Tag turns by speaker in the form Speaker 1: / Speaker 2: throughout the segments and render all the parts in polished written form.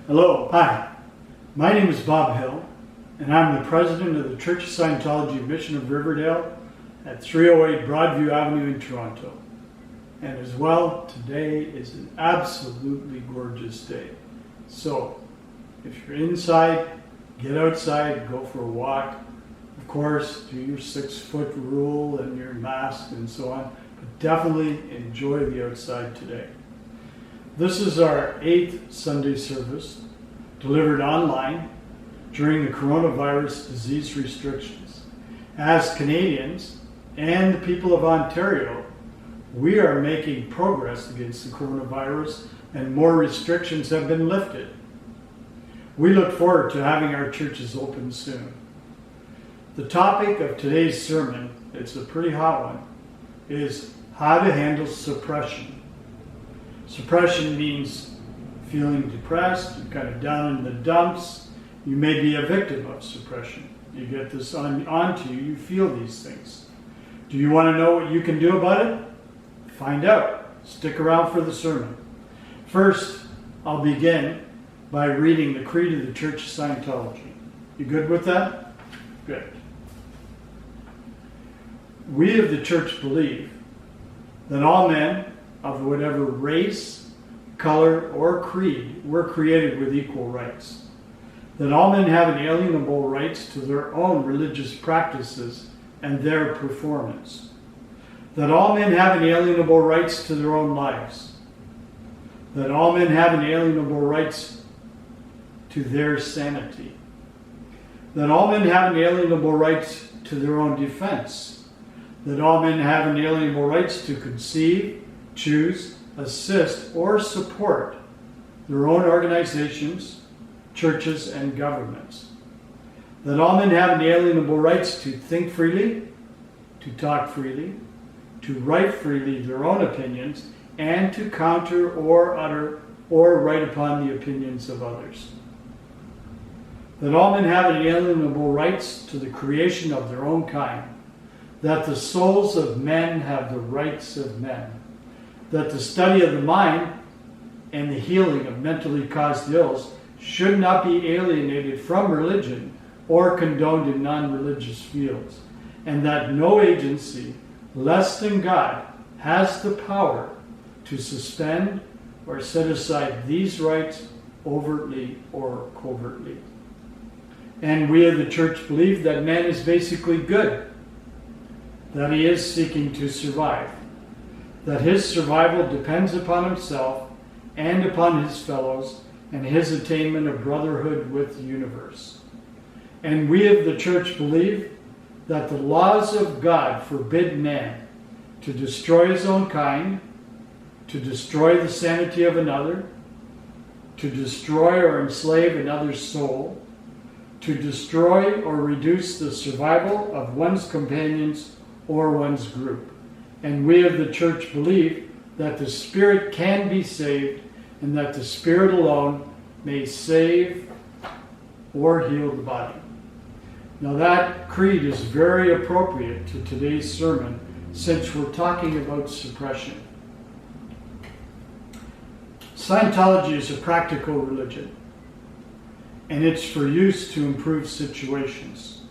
Speaker 1: Hello, hi. My name is Bob Hill, and I'm the president of the Church of Scientology Mission of Riverdale at 308 Broadview Avenue in Toronto. And as well, today is an absolutely gorgeous day. So, if you're inside, get outside, go for a walk. Of course, do your 6-foot rule and your mask and so on, but definitely enjoy the outside today. This is our 8th Sunday service, delivered online during the coronavirus disease restrictions. As Canadians and the people of Ontario, we are making progress against the coronavirus and more restrictions have been lifted. We look forward to having our churches open soon. The topic of today's sermon, it's a pretty hot one, is how to handle suppression. Suppression means feeling depressed, you're kind of down in the dumps. You may be a victim of suppression. You get this onto you, you feel these things. Do you want to know what you can do about it? Find out. Stick around for the sermon. First, I'll begin by reading the Creed of the Church of Scientology. You good with that? Good. We of the church believe that all men of whatever race, color, or creed were created with equal rights. That all men have inalienable rights to their own religious practices and their performance. That all men have inalienable rights to their own lives. That all men have inalienable rights to their sanity. That all men have inalienable rights to their own defense. That all men have inalienable rights to conceive, choose, assist, or support their own organizations, churches, and governments. That all men have inalienable rights to think freely, to talk freely, to write freely their own opinions, and to counter or utter or write upon the opinions of others. That all men have inalienable rights to the creation of their own kind. That the souls of men have the rights of men. That the study of the mind and the healing of mentally caused ills should not be alienated from religion or condoned in non-religious fields, and that no agency less than God has the power to suspend or set aside these rights overtly or covertly. And we of the church believe that man is basically good, that he is seeking to survive, that his survival depends upon himself and upon his fellows and his attainment of brotherhood with the universe. And we of the church believe that the laws of God forbid man to destroy his own kind, to destroy the sanity of another, to destroy or enslave another's soul, to destroy or reduce the survival of one's companions or one's group. And we of the church believe that the spirit can be saved and that the spirit alone may save or heal the body. Now that creed is very appropriate to today's sermon since we're talking about suppression. Scientology is a practical religion, and it's for use to improve situations.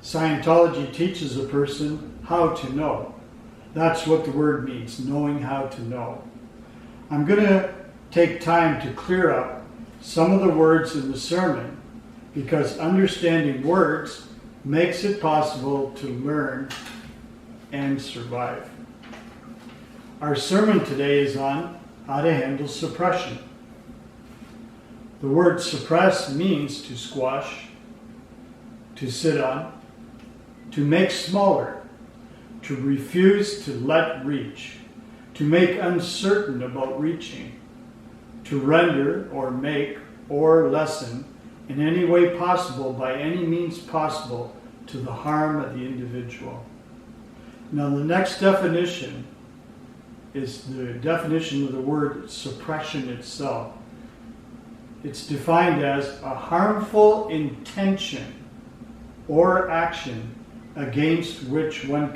Speaker 1: Scientology teaches a person how to know. That's what the word means, knowing how to know. I'm going to take time to clear up some of the words in the sermon because understanding words makes it possible to learn and survive. Our sermon today is on how to handle suppression. The word suppress means to squash, to sit on, to make smaller, to refuse to let reach, to make uncertain about reaching, to render or make or lessen in any way possible by any means possible to the harm of the individual. Now the next definition is the definition of the word suppression itself. It's defined as a harmful intention or action against which one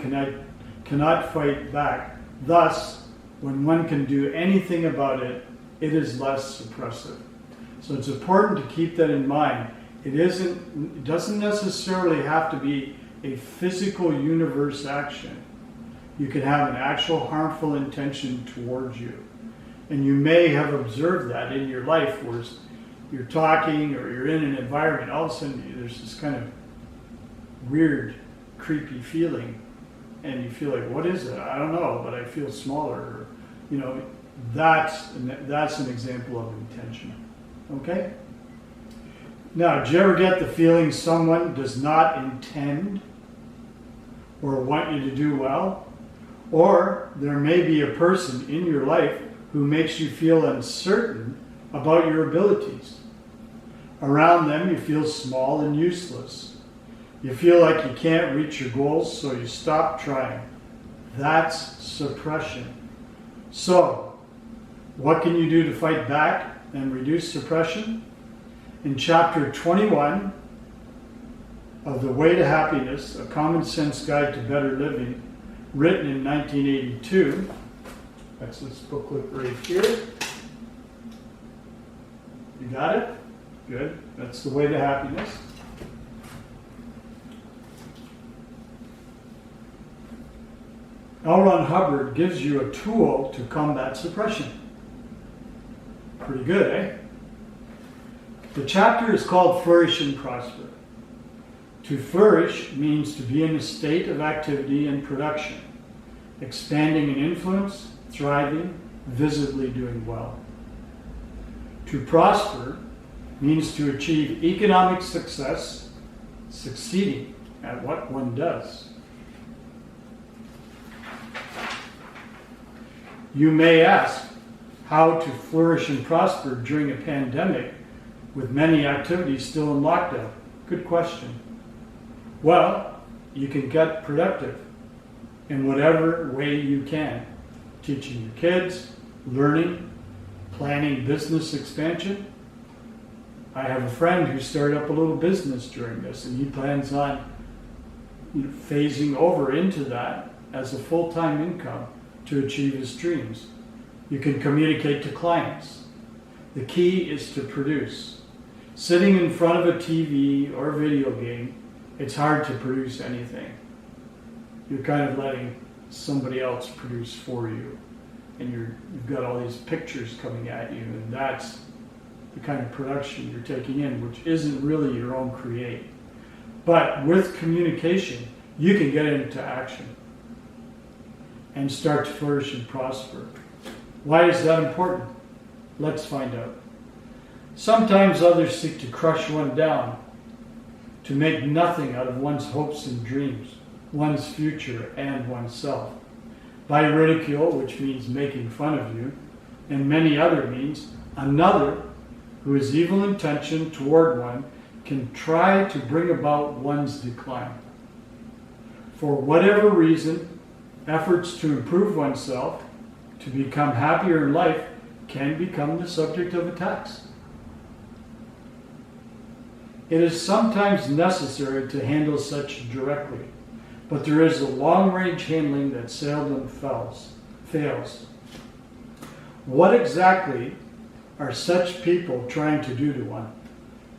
Speaker 1: cannot fight back. Thus, when one can do anything about it, it is less suppressive. So it's important to keep that in mind. It doesn't necessarily have to be a physical universe action. You can have an actual harmful intention towards you. And you may have observed that in your life where you're talking or you're in an environment, all of a sudden there's this kind of weird, creepy feeling. And you feel like, what is it? I don't know, but I feel smaller. Or, that's an example of intention. Okay? Now, do you ever get the feeling someone does not intend or want you to do well? Or there may be a person in your life who makes you feel uncertain about your abilities. Around them, you feel small and useless. You feel like you can't reach your goals, so you stop trying. That's suppression. So, what can you do to fight back and reduce suppression? In chapter 21 of The Way to Happiness, A Common Sense Guide to Better Living, written in 1982, that's this booklet right here. You got it? Good. That's The Way to Happiness. L. Ron Hubbard gives you a tool to combat suppression. Pretty good, eh? The chapter is called Flourish and Prosper. To flourish means to be in a state of activity and production, expanding in influence, thriving, visibly doing well. To prosper means to achieve economic success, succeeding at what one does. You may ask how to flourish and prosper during a pandemic with many activities still in lockdown. Good question. Well, you can get productive in whatever way you can. Teaching your kids, learning, planning business expansion. I have a friend who started up a little business during this, and he plans on phasing over into that as a full-time income to achieve his dreams. You can communicate to clients. The key is to produce. Sitting in front of a TV or video game, it's hard to produce anything. You're kind of letting somebody else produce for you. And you've got all these pictures coming at you, and that's the kind of production you're taking in, which isn't really your own create. But with communication, you can get into action and start to flourish and prosper. Why is that important? Let's find out. Sometimes others seek to crush one down, to make nothing out of one's hopes and dreams, one's future, and oneself. By ridicule, which means making fun of you, and many other means, another who is evil intentioned toward one can try to bring about one's decline. For whatever reason, efforts to improve oneself, to become happier in life, can become the subject of attacks. It is sometimes necessary to handle such directly, but there is a long-range handling that seldom fails. What exactly are such people trying to do to one?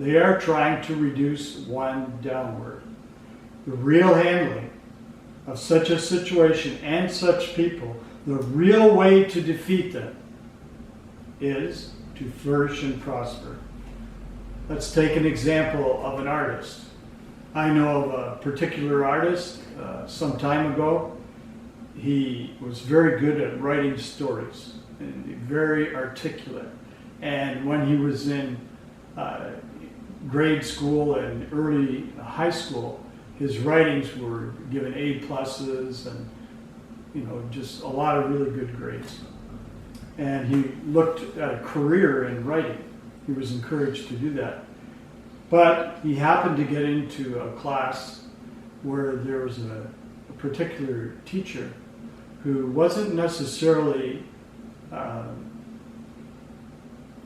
Speaker 1: They are trying to reduce one downward. The real handling of such a situation and such people, the real way to defeat them is to flourish and prosper. Let's take an example of an artist. I know of a particular artist some time ago. He was very good at writing stories and very articulate. And when he was in grade school and early high school, his writings were given A+, and just a lot of really good grades. And he looked at a career in writing. He was encouraged to do that. But he happened to get into a class where there was a particular teacher who wasn't necessarily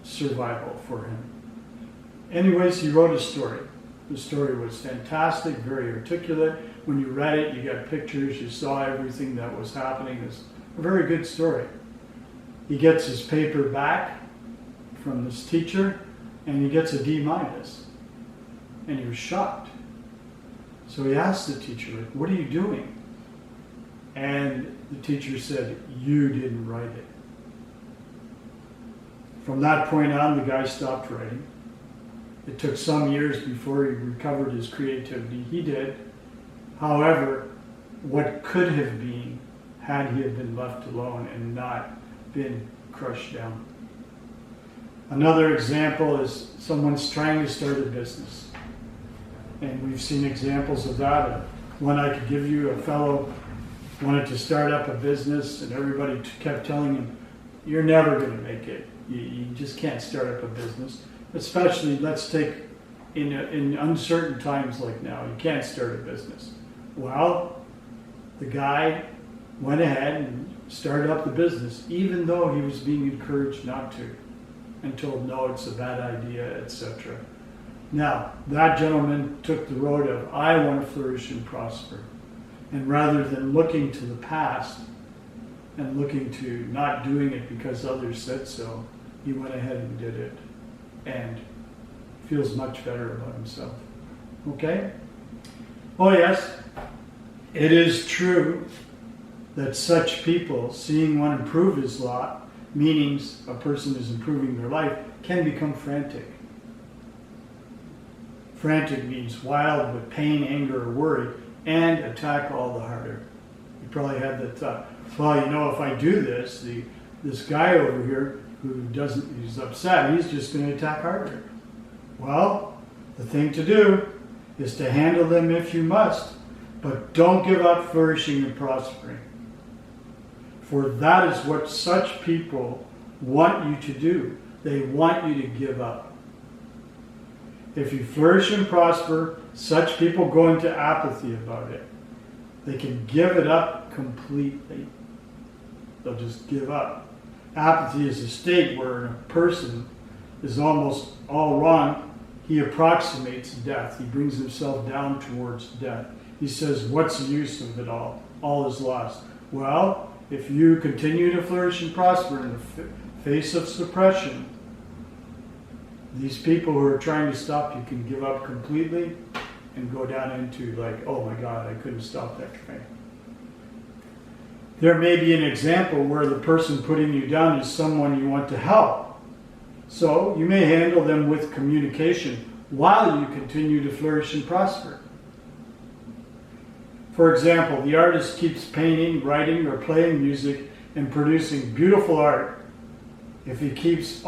Speaker 1: survival for him. Anyways, he wrote a story. The story was fantastic, very articulate. When you read it, you got pictures, you saw everything that was happening. It was a very good story. He gets his paper back from this teacher, and he gets a D minus. And he was shocked. So he asked the teacher, like, what are you doing? And the teacher said, you didn't write it. From that point on, the guy stopped writing. It took some years before he recovered his creativity. He did. However, what could have been had he had been left alone and not been crushed down. Another example is someone's trying to start a business. And we've seen examples of that. One I could give you, a fellow wanted to start up a business and everybody kept telling him, you're never going to make it. You just can't start up a business. Especially, let's take, in uncertain times like now, you can't start a business. Well, the guy went ahead and started up the business, even though he was being encouraged not to, and told, no, it's a bad idea, etc. Now, that gentleman took the road of, I want to flourish and prosper. And rather than looking to the past and looking to not doing it because others said so, he went ahead and did it and feels much better about himself. Okay? Oh yes, it is true that such people, seeing one improve his lot, meaning a person is improving their life, can become frantic. Frantic means wild with pain, anger, or worry, and attack all the harder. You probably had that thought, well, you know, if I do this, this guy over here he's upset, he's just going to attack harder. Well, the thing to do is to handle them if you must, but don't give up flourishing and prospering. For that is what such people want you to do. They want you to give up. If you flourish and prosper, such people go into apathy about it. They can give it up completely. They'll just give up. Apathy is a state where a person is almost all wrong. He approximates death. He brings himself down towards death. He says, what's the use of it all? All is lost. Well, if you continue to flourish and prosper in the face of suppression, these people who are trying to stop you can give up completely and go down into like, oh my God, I couldn't stop that train. There may be an example where the person putting you down is someone you want to help. So you may handle them with communication while you continue to flourish and prosper. For example, the artist keeps painting, writing, or playing music and producing beautiful art. If he keeps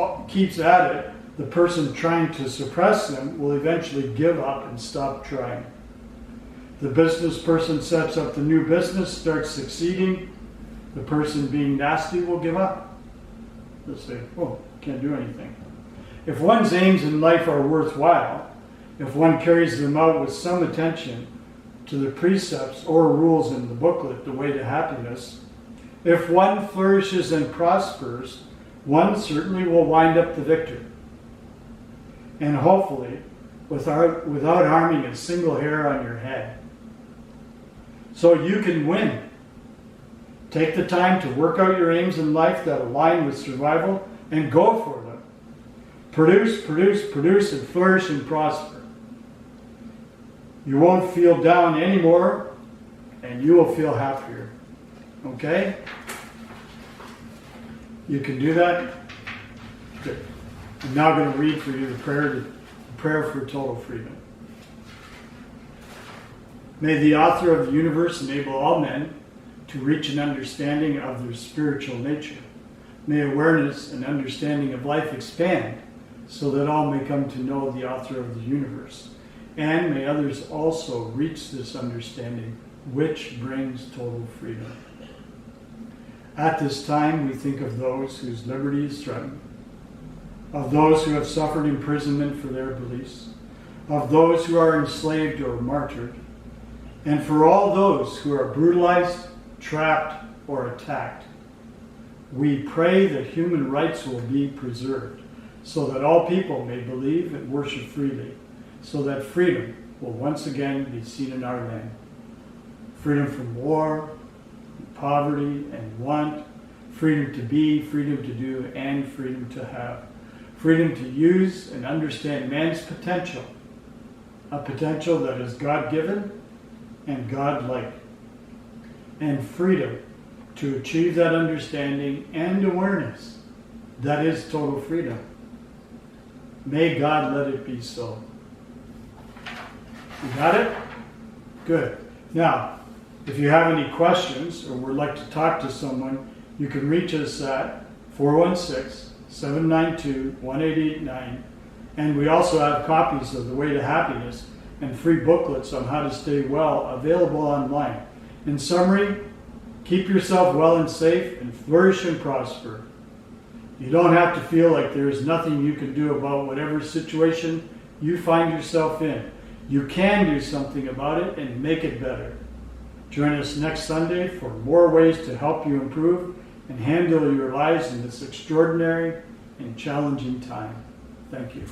Speaker 1: at it, the person trying to suppress them will eventually give up and stop trying. The business person sets up the new business, starts succeeding. The person being nasty will give up. They'll say, oh, can't do anything. If one's aims in life are worthwhile, if one carries them out with some attention to the precepts or rules in the booklet, The Way to Happiness, if one flourishes and prospers, one certainly will wind up the victor. And hopefully, without harming a single hair on your head. So you can win. Take the time to work out your aims in life that align with survival and go for them. Produce, produce, produce, and flourish and prosper. You won't feel down anymore, and you will feel happier. Okay? You can do that? Good. I'm now going to read for you the prayer for total freedom. May the author of the universe enable all men to reach an understanding of their spiritual nature. May awareness and understanding of life expand so that all may come to know the author of the universe. And may others also reach this understanding, which brings total freedom. At this time, we think of those whose liberty is threatened, of those who have suffered imprisonment for their beliefs, of those who are enslaved or martyred, and for all those who are brutalized, trapped, or attacked. We pray that human rights will be preserved, so that all people may believe and worship freely, so that freedom will once again be seen in our land. Freedom from war, poverty, and want, freedom to be, freedom to do, and freedom to have. freedom to use and understand man's potential, a potential that is God-given and God-like, and freedom to achieve that understanding and awareness. That is total freedom. May God let it be so. You got it? Good. Now, if you have any questions or would like to talk to someone, you can reach us at 416-792-1889. And we also have copies of The Way to Happiness and free booklets on how to stay well available online. In summary, keep yourself well and safe and flourish and prosper. You don't have to feel like there is nothing you can do about whatever situation you find yourself in. You can do something about it and make it better. Join us next Sunday for more ways to help you improve and handle your lives in this extraordinary and challenging time. Thank you.